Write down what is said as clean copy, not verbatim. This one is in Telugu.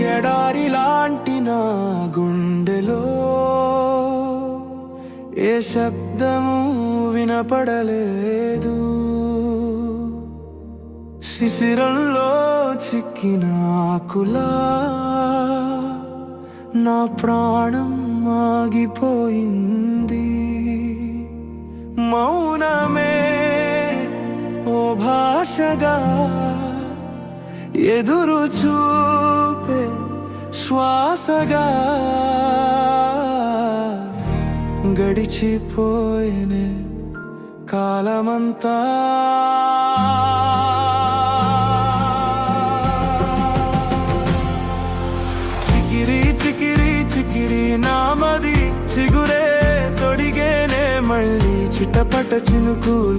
ఎడారి లాంటి నా గుండెలో ఏ శబ్దము వినపడలేదు. శిశిరంలో చిక్కిన ఆకులా నా ప్రాణం ఆగిపోయింది. మౌనమే ఓ భాషగా ఎదురు చూపే శ్వాసగా గడిచిపోయేనే కాలమంతా. చికిరి చికిరి చికిరి నామది చిగురే తొడిగేనే మళ్ళీ చిట్టపట చినుకు.